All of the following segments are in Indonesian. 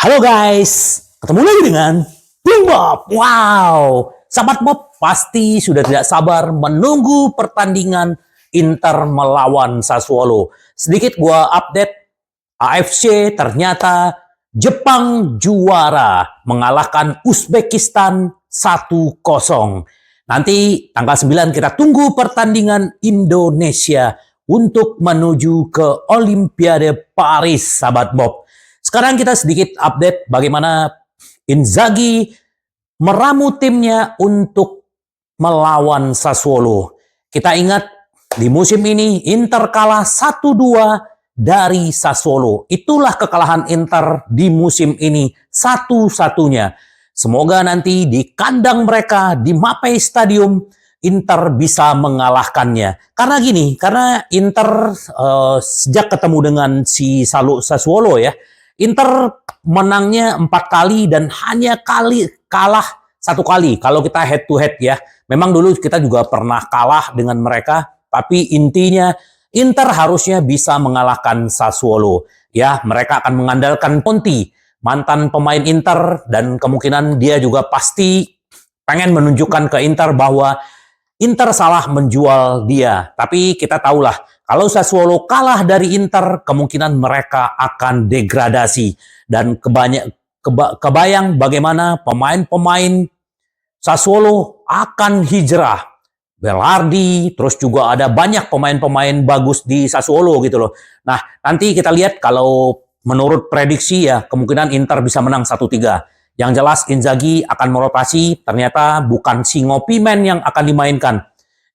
Halo guys, ketemu lagi dengan Bung Bob. Wow, sahabat Bob pasti sudah tidak sabar menunggu pertandingan Inter melawan Sassuolo. Sedikit gua update, AFC ternyata Jepang juara mengalahkan Uzbekistan 1-0. Nanti tanggal 9 kita tunggu pertandingan Indonesia untuk menuju ke Olimpiade Paris, sahabat Bob. Sekarang kita sedikit update bagaimana Inzaghi meramu timnya untuk melawan Sassuolo. Kita ingat di musim ini Inter kalah 1-2 dari Sassuolo. Itulah kekalahan Inter di musim ini satu-satunya. Semoga nanti di kandang mereka di Mapei Stadium Inter bisa mengalahkannya. Karena gini, karena Inter sejak ketemu dengan si Sassuolo ya, Inter menangnya 4 kali dan hanya kalah 1 kali. Kalau kita head to head ya, memang dulu kita juga pernah kalah dengan mereka, tapi intinya Inter harusnya bisa mengalahkan Sassuolo. Ya, mereka akan mengandalkan Conte, mantan pemain Inter, dan kemungkinan dia juga pasti pengen menunjukkan ke Inter bahwa Inter salah menjual dia. Tapi kita tahulah, kalau Sassuolo kalah dari Inter, kemungkinan mereka akan degradasi. Dan kebayang bagaimana pemain-pemain Sassuolo akan hijrah. Berardi, terus juga ada banyak pemain-pemain bagus di Sassuolo gitu loh. Nah, nanti kita lihat kalau menurut prediksi ya, kemungkinan Inter bisa menang 1-3. Yang jelas Inzaghi akan merotasi, ternyata bukan si Ngopimen yang akan dimainkan.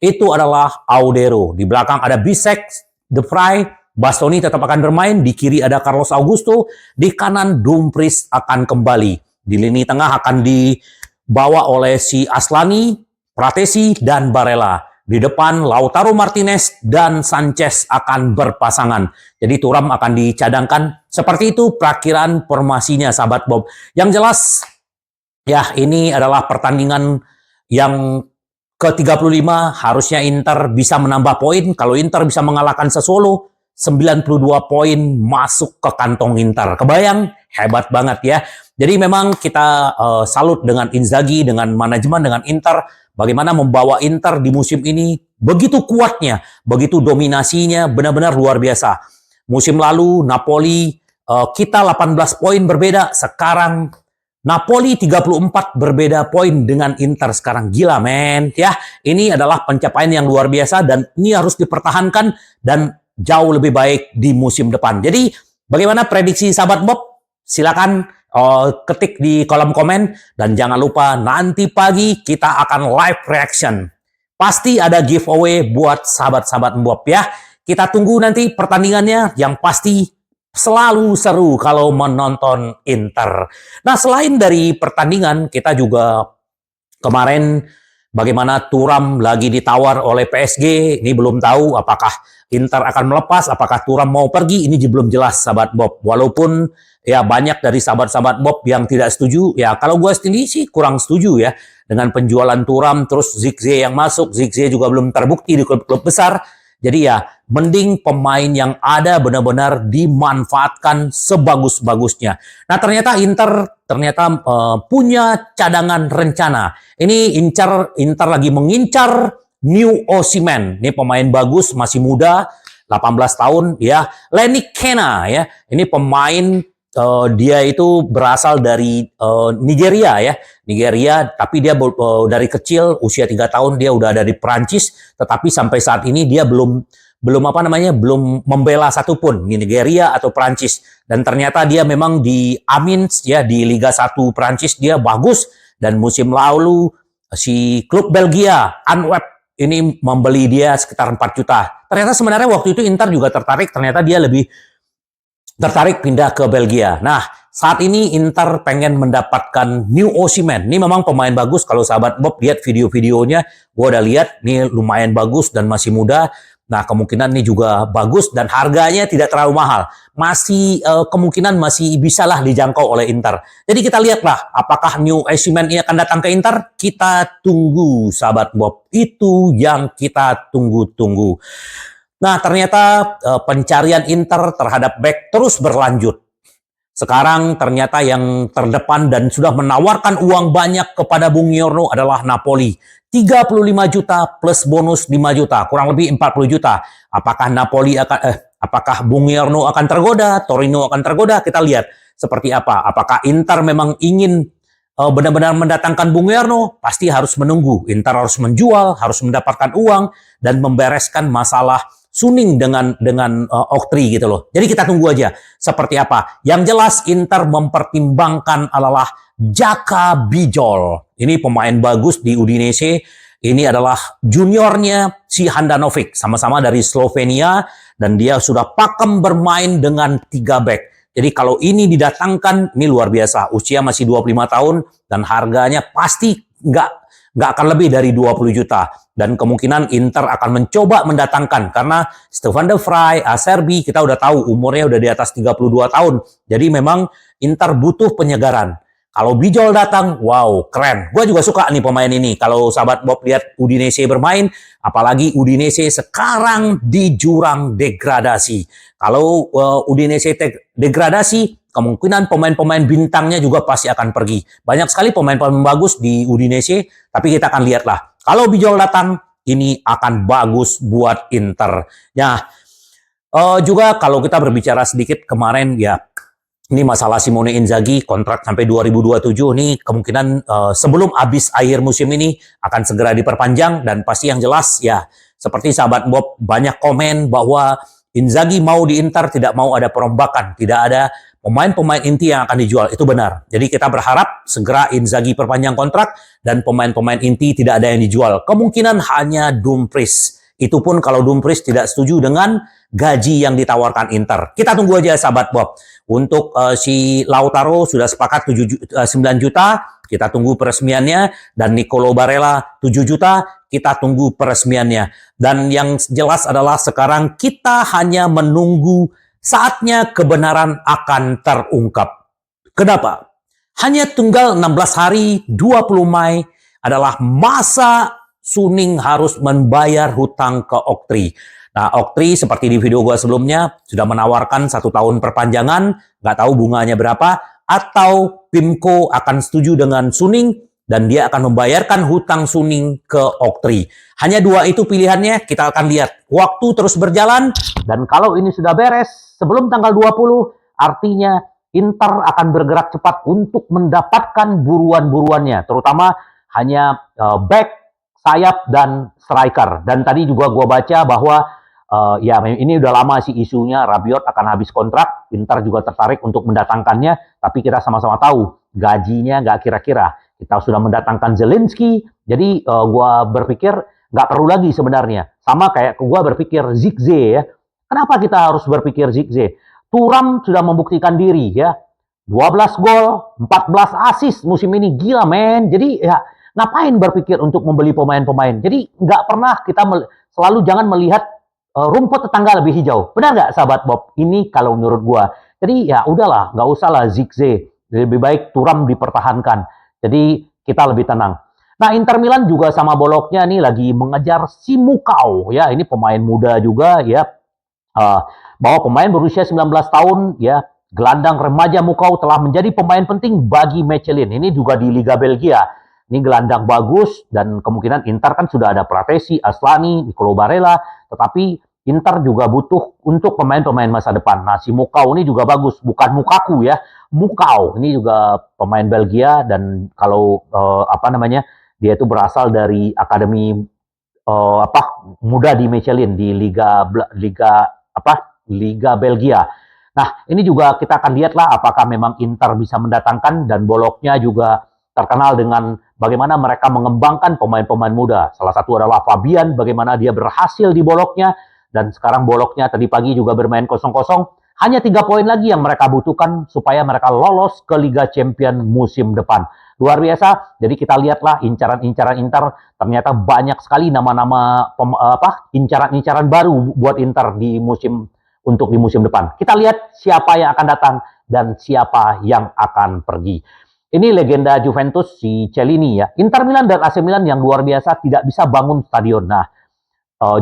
Itu adalah Audero. Di belakang ada Bisek, De Vrij, Bastoni tetap akan bermain. Di kiri ada Carlos Augusto. Di kanan Dumfries akan kembali. Di lini tengah akan dibawa oleh si Aslani, Pratesi, dan Barella. Di depan Lautaro Martinez dan Sanchez akan berpasangan. Jadi Thuram akan dicadangkan. Seperti itu perakhiran formasinya, sahabat Bob. Yang jelas, ya ini adalah pertandingan yang ke-35. Harusnya Inter bisa menambah poin. Kalau Inter bisa mengalahkan Sassuolo, 92 poin masuk ke kantong Inter. Kebayang? Hebat banget ya. Jadi memang kita salut dengan Inzaghi, dengan manajemen, dengan Inter. Bagaimana membawa Inter di musim ini begitu kuatnya, begitu dominasinya, benar-benar luar biasa. Musim lalu Napoli kita 18 poin berbeda, sekarang Napoli 34 berbeda poin dengan Inter sekarang. Gila men, ya. Ini adalah pencapaian yang luar biasa dan ini harus dipertahankan dan jauh lebih baik di musim depan. Jadi bagaimana prediksi sahabat Bob? Silakan ketik di kolom komen dan jangan lupa nanti pagi kita akan live reaction. Pasti ada giveaway buat sahabat-sahabat Bob ya. Kita tunggu nanti pertandingannya, yang pasti selalu seru kalau menonton Inter. Nah, selain dari pertandingan, kita juga kemarin bagaimana Thuram lagi ditawar oleh PSG. Ini belum tahu apakah Inter akan melepas, apakah Thuram mau pergi, ini belum jelas sahabat Bob. Walaupun ya banyak dari sahabat-sahabat Bob yang tidak setuju. Ya kalau gue sendiri sih kurang setuju ya dengan penjualan Thuram, terus Zirkzee yang masuk. Zirkzee juga belum terbukti di klub-klub besar. Jadi ya mending pemain yang ada benar-benar dimanfaatkan sebagus-bagusnya. Nah ternyata Inter punya cadangan rencana. Ini Inter lagi mengincar New Osimhen. Ini pemain bagus, masih muda, 18 tahun ya. Lenny Kena ya. Ini pemain dia itu berasal dari Nigeria ya. Nigeria, tapi dia dari kecil usia 3 tahun dia udah ada di Prancis, tetapi sampai saat ini dia belum membela satupun di Nigeria atau Prancis. Dan ternyata dia memang di Amiens ya, di Liga 1 Prancis dia bagus, dan musim lalu si klub Belgia Antwerp ini membeli dia sekitar 4 juta. Ternyata sebenarnya waktu itu Inter juga tertarik, ternyata dia lebih tertarik pindah ke Belgia. Nah, saat ini Inter pengen mendapatkan New Osimhen. Ini memang pemain bagus. Kalau sahabat Bob lihat video-videonya, gue udah lihat, ini lumayan bagus dan masih muda. Nah, kemungkinan ini juga bagus dan harganya tidak terlalu mahal. Masih kemungkinan masih bisalah dijangkau oleh Inter. Jadi kita lihatlah apakah New Osimhen ini akan datang ke Inter. Kita tunggu sahabat Bob. Itu yang kita tunggu-tunggu. Nah, ternyata pencarian Inter terhadap bek terus berlanjut. Sekarang ternyata yang terdepan dan sudah menawarkan uang banyak kepada Bung Yorno adalah Napoli. 35 juta plus bonus 5 juta, kurang lebih 40 juta. Apakah Bung Yorno akan tergoda, Torino akan tergoda? Kita lihat seperti apa. Apakah Inter memang ingin benar-benar mendatangkan Bung Yorno? Pasti harus menunggu. Inter harus menjual, harus mendapatkan uang dan membereskan masalah Suning dengan Oktri gitu loh. Jadi kita tunggu aja seperti apa. Yang jelas Inter mempertimbangkan adalah Jaka Bijol. Ini pemain bagus di Udinese. Ini adalah juniornya si Handanovic, sama-sama dari Slovenia dan dia sudah pakem bermain dengan 3 back. Jadi kalau ini didatangkan, ini luar biasa. Usia masih 25 tahun dan harganya pasti nggak akan lebih dari 20 juta. Dan kemungkinan Inter akan mencoba mendatangkan karena Stefan de Vrij, Acerbi, kita udah tahu umurnya udah di atas 32 tahun. Jadi memang Inter butuh penyegaran. Kalau Bijol datang, wow, keren. Gue juga suka nih pemain ini. Kalau sahabat Bob lihat Udinese bermain, apalagi Udinese sekarang di jurang degradasi. Kalau Udinese degradasi, kemungkinan pemain-pemain bintangnya juga pasti akan pergi. Banyak sekali pemain-pemain bagus di Udinese, tapi kita akan lihatlah. Kalau Bijol datang, ini akan bagus buat Inter. Ya, juga kalau kita berbicara sedikit kemarin, ya ini masalah Simone Inzaghi, kontrak sampai 2027 nih kemungkinan sebelum habis akhir musim ini akan segera diperpanjang dan pasti yang jelas ya seperti sahabat Bob banyak komen bahwa Inzaghi mau di Inter tidak mau ada perombakan, tidak ada pemain-pemain inti yang akan dijual. Itu benar. Jadi kita berharap segera Inzaghi perpanjang kontrak dan pemain-pemain inti tidak ada yang dijual. Kemungkinan hanya Dumfries. Itu pun kalau Dumfries tidak setuju dengan gaji yang ditawarkan Inter. Kita tunggu aja sahabat Bob. Untuk si Lautaro sudah sepakat 9 juta, kita tunggu peresmiannya. Dan Nicolo Barella 7 juta, kita tunggu peresmiannya. Dan yang jelas adalah sekarang kita hanya menunggu saatnya kebenaran akan terungkap. Kenapa? Hanya tunggal 16 hari, 20 Mei adalah masa Suning harus membayar hutang ke Oktri. Nah, Oktri seperti di video gua sebelumnya sudah menawarkan 1 tahun perpanjangan, nggak tahu bunganya berapa, atau Pimco akan setuju dengan Suning dan dia akan membayarkan hutang Suning ke Oktri. Hanya 2 itu pilihannya, kita akan lihat. Waktu terus berjalan dan kalau ini sudah beres sebelum tanggal 20, artinya Inter akan bergerak cepat untuk mendapatkan buruan-buruannya, terutama hanya back, sayap, dan striker. Dan tadi juga gue baca bahwa ya ini udah lama sih isunya Rabiot akan habis kontrak, Inter juga tertarik untuk mendatangkannya, tapi kita sama-sama tahu gajinya nggak kira-kira. Kita sudah mendatangkan Zelensky, jadi gue berpikir nggak perlu lagi sebenarnya. Sama kayak gue berpikir Zirkzee ya. Kenapa kita harus berpikir Zirkzee? Thuram sudah membuktikan diri ya. 12 gol, 14 assist musim ini, gila men. Jadi ya ngapain berpikir untuk membeli pemain-pemain? Jadi nggak pernah kita selalu jangan melihat rumput tetangga lebih hijau. Benar nggak sahabat Bob? Ini kalau menurut gua. Jadi ya udahlah, nggak usah lah Zirkzee. Lebih baik Thuram dipertahankan. Jadi kita lebih tenang. Nah, Inter Milan juga sama boloknya nih lagi mengejar si Mukau ya. Ini pemain muda juga ya. Bahwa pemain berusia 19 tahun ya, gelandang remaja Mukau telah menjadi pemain penting bagi Michelin. Ini juga di Liga Belgia. Ini gelandang bagus dan kemungkinan Inter kan sudah ada Pratesi, Aslani, Nicolo Barella, tetapi Inter juga butuh untuk pemain-pemain masa depan. Nah, si Mukau ini juga bagus, bukan Mukaku ya. Mukau ini juga pemain Belgia dan kalau dia itu berasal dari akademi muda di Michelin di Liga Belgia. Nah, ini juga kita akan lihatlah apakah memang Inter bisa mendatangkan dan boloknya juga terkenal dengan bagaimana mereka mengembangkan pemain-pemain muda. Salah satu adalah Fabian, bagaimana dia berhasil di boloknya, dan sekarang boloknya tadi pagi juga bermain 0-0. Hanya 3 poin lagi yang mereka butuhkan supaya mereka lolos ke Liga Champion musim depan. Luar biasa, jadi kita lihatlah incaran-incaran Inter, ternyata banyak sekali nama-nama incaran-incaran baru buat Inter di musim depan. Kita lihat siapa yang akan datang dan siapa yang akan pergi. Ini legenda Juventus, si Chiellini ya. Inter Milan dan AC Milan yang luar biasa tidak bisa bangun stadion. Nah,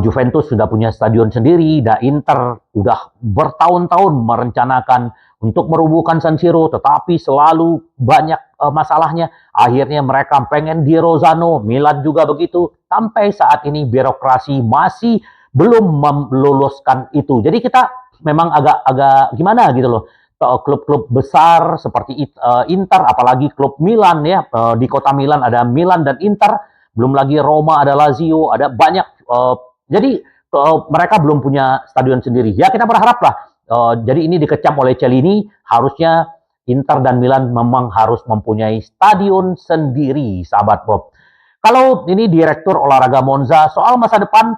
Juventus sudah punya stadion sendiri, dan Inter udah bertahun-tahun merencanakan untuk merubuhkan San Siro, tetapi selalu banyak masalahnya. Akhirnya mereka pengen di Rosano, Milan juga begitu. Sampai saat ini birokrasi masih belum meloloskan itu. Jadi kita memang agak gimana gitu loh. Klub-klub besar seperti Inter, apalagi klub Milan ya, di kota Milan ada Milan dan Inter, belum lagi Roma, ada Lazio, ada banyak. Jadi mereka belum punya stadion sendiri. Ya kita berharap lah. Jadi ini dikecam oleh Cellini, harusnya Inter dan Milan memang harus mempunyai stadion sendiri, sahabat Bob. Kalau ini direktur olahraga Monza, soal masa depan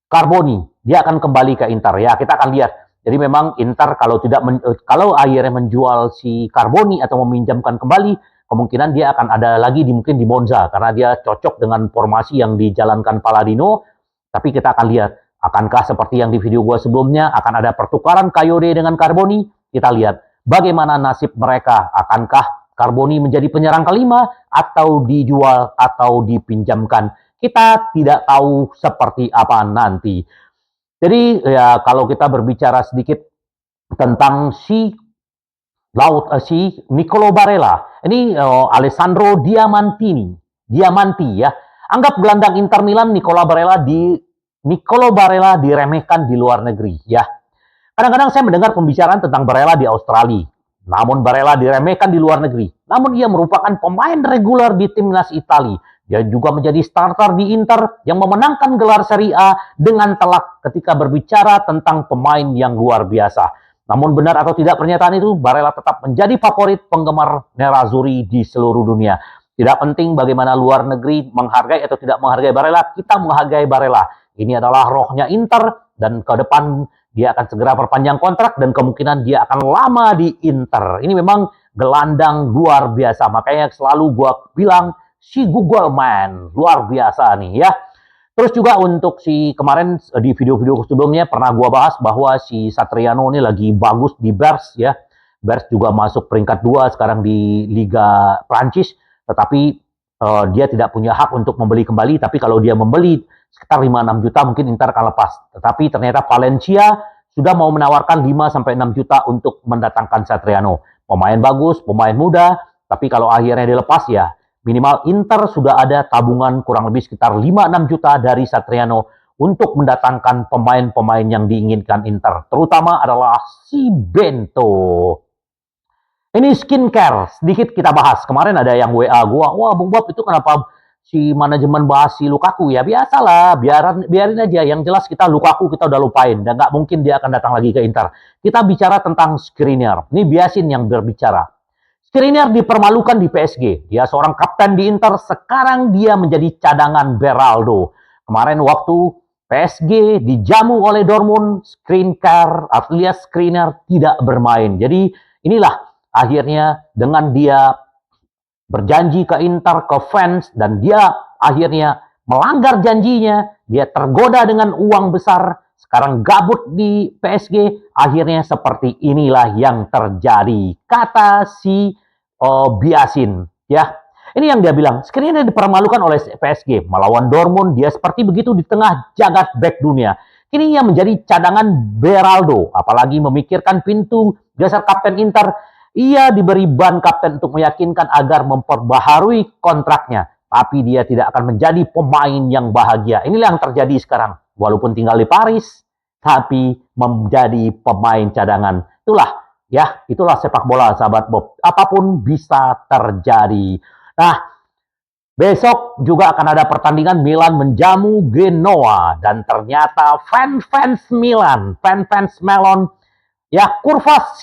Carboni, dia akan kembali ke Inter ya. Kita akan lihat. Jadi memang Inter kalau akhirnya menjual si Carboni atau meminjamkan kembali, kemungkinan dia akan ada lagi mungkin di Monza karena dia cocok dengan formasi yang dijalankan Palladino. Tapi kita akan lihat, akankah seperti yang di video gua sebelumnya akan ada pertukaran Kayode dengan Carboni? Kita lihat bagaimana nasib mereka. Akankah Carboni menjadi penyerang kelima atau dijual atau dipinjamkan? Kita tidak tahu seperti apa nanti. Jadi ya kalau kita berbicara sedikit tentang si Nicolo Barella, ini Alessandro Diamanti ya. Anggap gelandang Inter Milan Nicolo Barella diremehkan di luar negeri ya. Kadang-kadang saya mendengar pembicaraan tentang Barella di Australia. Namun Barella diremehkan di luar negeri. Namun ia merupakan pemain reguler di timnas Italia. Dia juga menjadi starter di Inter yang memenangkan gelar Serie A dengan telak ketika berbicara tentang pemain yang luar biasa. Namun benar atau tidak pernyataan itu, Barella tetap menjadi favorit penggemar Nerazzurri di seluruh dunia. Tidak penting bagaimana luar negeri menghargai atau tidak menghargai Barella, kita menghargai Barella. Ini adalah rohnya Inter dan ke depan dia akan segera perpanjang kontrak dan kemungkinan dia akan lama di Inter. Ini memang gelandang luar biasa. Makanya selalu gua bilang si Google Man luar biasa nih ya. Terus juga untuk si kemarin di video-video sebelumnya pernah gua bahas bahwa si Satriano ini lagi bagus di Bears ya. Bears juga masuk peringkat 2 sekarang di Liga Prancis, tetapi dia tidak punya hak untuk membeli kembali, tapi kalau dia membeli sekitar 5-6 juta mungkin Inter akan lepas. Tetapi ternyata Valencia sudah mau menawarkan 5-6 juta untuk mendatangkan Satriano. Pemain bagus, pemain muda, tapi kalau akhirnya dilepas ya minimal Inter sudah ada tabungan kurang lebih sekitar 5-6 juta dari Satriano untuk mendatangkan pemain-pemain yang diinginkan Inter. Terutama adalah si Bento. Ini skincare, sedikit kita bahas. Kemarin ada yang WA gua, wah Bung Bob itu kenapa si manajemen bahas si Lukaku? Ya biasalah, biarin aja. Yang jelas kita Lukaku kita udah lupain dan nggak mungkin dia akan datang lagi ke Inter. Kita bicara tentang Skriniar. Ini Biasin yang berbicara. Skriniar dipermalukan di PSG. Dia seorang kapten di Inter, sekarang dia menjadi cadangan Beraldo. Kemarin waktu PSG dijamu oleh Dortmund, Skriniar tidak bermain. Jadi inilah akhirnya dengan dia berjanji ke Inter, ke fans, dan dia akhirnya melanggar janjinya, dia tergoda dengan uang besar, sekarang gabut di PSG, akhirnya seperti inilah yang terjadi. Kata si Biasin, ya. Ini yang dia bilang, Skriniar dipermalukan oleh PSG, melawan Dortmund, dia seperti begitu di tengah jagat back dunia. Kini ia menjadi cadangan Beraldo, apalagi memikirkan pintu geser kapten Inter. Ia diberi ban kapten untuk meyakinkan agar memperbaharui kontraknya. Tapi dia tidak akan menjadi pemain yang bahagia. Inilah yang terjadi sekarang. Walaupun tinggal di Paris, tapi menjadi pemain cadangan. Itulah sepak bola, sahabat Bob. Apapun bisa terjadi. Nah, besok juga akan ada pertandingan Milan menjamu Genoa. Dan ternyata fans Milan, fans Melon, ya kurva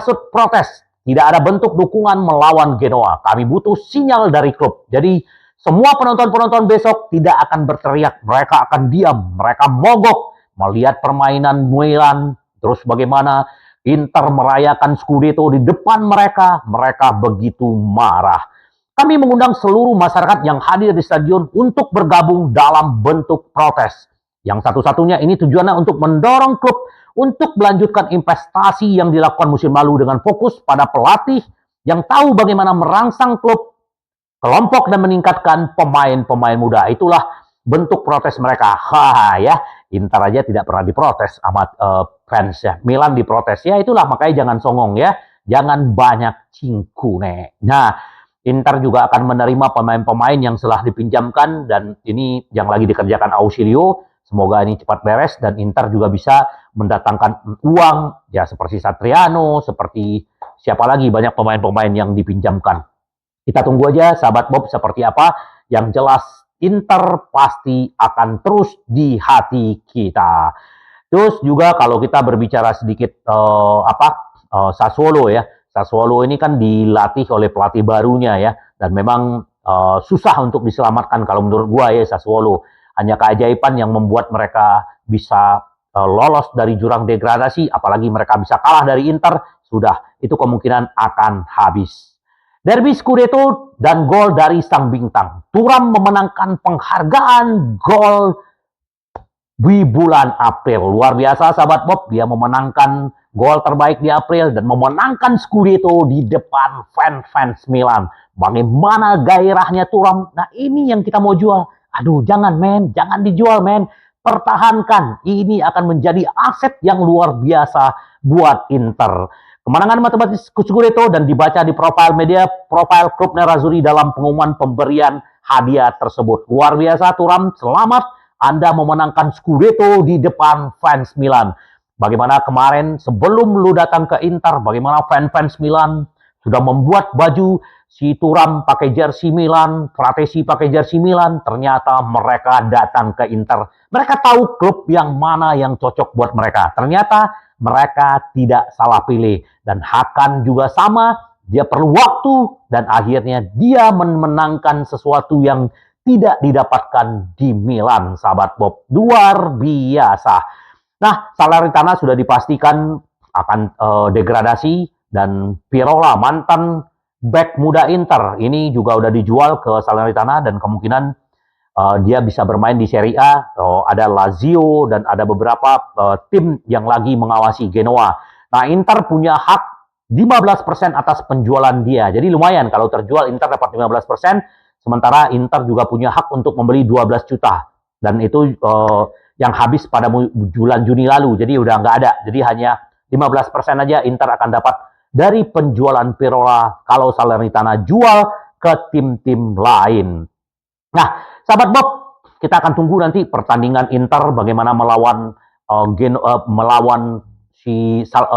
sud protes. Tidak ada bentuk dukungan melawan Genoa. Kami butuh sinyal dari klub. Jadi semua penonton-penonton besok tidak akan berteriak. Mereka akan diam. Mereka mogok melihat permainan Milan. Terus bagaimana Inter merayakan Scudetto di depan mereka. Mereka begitu marah. Kami mengundang seluruh masyarakat yang hadir di stadion untuk bergabung dalam bentuk protes. Yang satu-satunya ini tujuannya untuk mendorong klub untuk melanjutkan investasi yang dilakukan musim lalu dengan fokus pada pelatih yang tahu bagaimana merangsang klub, kelompok dan meningkatkan pemain-pemain muda. Itulah bentuk protes mereka. Ya, Inter aja tidak pernah diprotes sama fans ya. Milan diprotes. Ya itulah, makanya jangan songong ya. Jangan banyak cinkune. Nah, Inter juga akan menerima pemain-pemain yang telah dipinjamkan dan ini yang lagi dikerjakan Ausilio. Semoga ini cepat beres dan Inter juga bisa mendatangkan uang ya seperti Satriano, seperti siapa lagi, banyak pemain-pemain yang dipinjamkan. Kita tunggu aja sahabat Bob seperti apa. Yang jelas Inter pasti akan terus di hati kita. Terus juga kalau kita berbicara sedikit Sassuolo ya. Sassuolo ini kan dilatih oleh pelatih barunya ya dan memang susah untuk diselamatkan kalau menurut gua ya Sassuolo. Hanya keajaiban yang membuat mereka bisa lolos dari jurang degradasi, apalagi mereka bisa kalah dari Inter, sudah itu kemungkinan akan habis. Derby Scudetto dan gol dari sang bintang. Thuram memenangkan penghargaan gol di bulan April. Luar biasa sahabat Bob, dia memenangkan gol terbaik di April dan memenangkan Scudetto di depan fans Milan. Bagaimana gairahnya Thuram? Nah ini yang kita mau jual. Aduh jangan men, jangan dijual men. Pertahankan, ini akan menjadi aset yang luar biasa buat Inter. Kemenangan matematis Scudetto dan dibaca di profil media, profil klub Nerazzurri dalam pengumuman pemberian hadiah tersebut. Luar biasa Thuram, selamat Anda memenangkan Scudetto di depan fans Milan. Bagaimana kemarin sebelum lu datang ke Inter, bagaimana fans Milan sudah membuat baju si Thuram pakai jersey Milan, Fratesi pakai jersey Milan, ternyata mereka datang ke Inter. Mereka tahu klub yang mana yang cocok buat mereka. Ternyata mereka tidak salah pilih. Dan Hakan juga sama, dia perlu waktu dan akhirnya dia memenangkan sesuatu yang tidak didapatkan di Milan, sahabat Bob. Luar biasa. Nah, Salernitana sudah dipastikan akan degradasi dan Pirola, mantan back muda Inter, ini juga udah dijual ke Salernitana dan kemungkinan dia bisa bermain di Serie A. Ada Lazio dan ada beberapa tim yang lagi mengawasi Genoa. Nah, Inter punya hak 15% atas penjualan dia. Jadi lumayan kalau terjual Inter dapat 15%, sementara Inter juga punya hak untuk membeli 12 juta. Dan itu yang habis pada bulan Juni lalu. Jadi udah nggak ada. Jadi hanya 15% aja Inter akan dapat dari penjualan Pirola kalau Salernitana jual ke tim-tim lain. Nah, sahabat Bob, kita akan tunggu nanti pertandingan Inter bagaimana melawan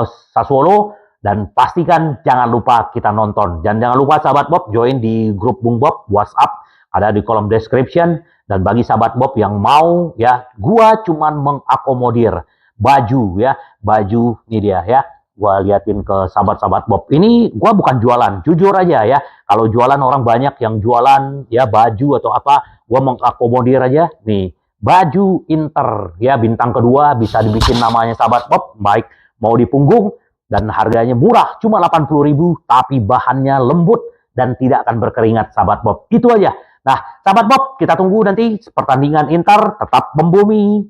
Sassuolo dan pastikan jangan lupa kita nonton. Dan jangan lupa sahabat Bob join di grup Bung Bob WhatsApp, ada di kolom description. Dan bagi sahabat Bob yang mau ya, gua cuman mengakomodir baju ya, baju ini dia ya. Gua liatin ke sahabat-sahabat Bob. Ini gua bukan jualan, jujur aja ya. Kalau jualan orang banyak yang jualan ya baju atau apa, gua mengakomodir aja. Nih, baju Inter ya bintang kedua bisa dibikin namanya sahabat Bob, baik mau di punggung dan harganya murah, cuma 80.000 tapi bahannya lembut dan tidak akan berkeringat sahabat Bob. Itu aja. Nah, sahabat Bob, kita tunggu nanti pertandingan Inter, tetap membumi,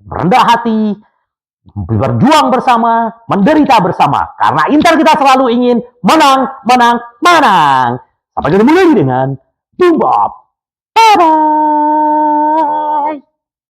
rendah hati, berjuang bersama, menderita bersama. Karena Inter kita selalu ingin menang, menang, menang. Sampai ketemu lagi dengan Bung Bob. Bye-bye.